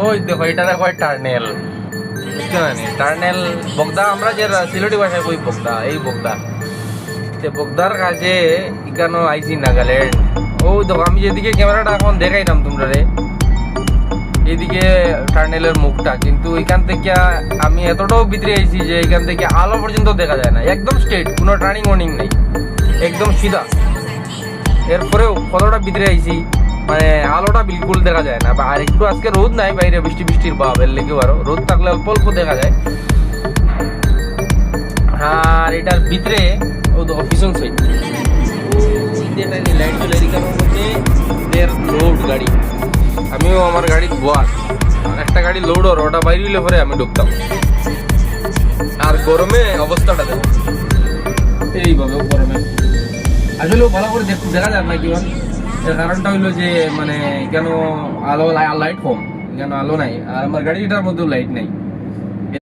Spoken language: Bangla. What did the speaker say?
ওই দেখো এটা দেখো টার্নেল, টার্নেল বগদা, আমরা যে সিলেটি ভাষায় কই বগদা, এই বগদা বগদার কাছে এখানে আইসি নাগাল্যান্ড। ও দেখো আমি যেদিকে ক্যামেরাটা এখন দেখাইলাম তোমরা রে, এইদিকে টার্নেলের মুখটা, কিন্তু এখান থেকে আমি এতটাও ভিতরে আইছি যে এখান থেকে আলো পর্যন্ত দেখা যায় না, একদম স্ট্রেট, কোনো টার্নিং ওয়ার্নিং নেই, একদম সিধা। এরপরেও কতটা ভিতরে আইছি মানে আলোটা বিলকুল দেখা যায় না। আর একটু আজকে রোদ নাই বাইরে, বৃষ্টি বৃষ্টির ভাব, এর লেগেও আরো রোদ থাকলে অল্প অল্প দেখা যায়। আর এটার ভিতরে ও অফিসন সাইড লাইট চলে এদিকে মধ্যে লোড গাড়ি, আমিও আমার গাড়ি ধোয়ার, একটা গাড়ি লোড ওর ওটা বাইরে হইলে পরে আমি ঢুকতাম। আর গরমে অবস্থাটা দেখো এইভাবে, গরমে আসলেও ভালো করে দেখা যায় না কি। এর কারণটা হইলো যে মানে কেন আলো লাইট কম, কেন আলো নাই, আর আমার গাড়িটার মধ্যেও লাইট নাই।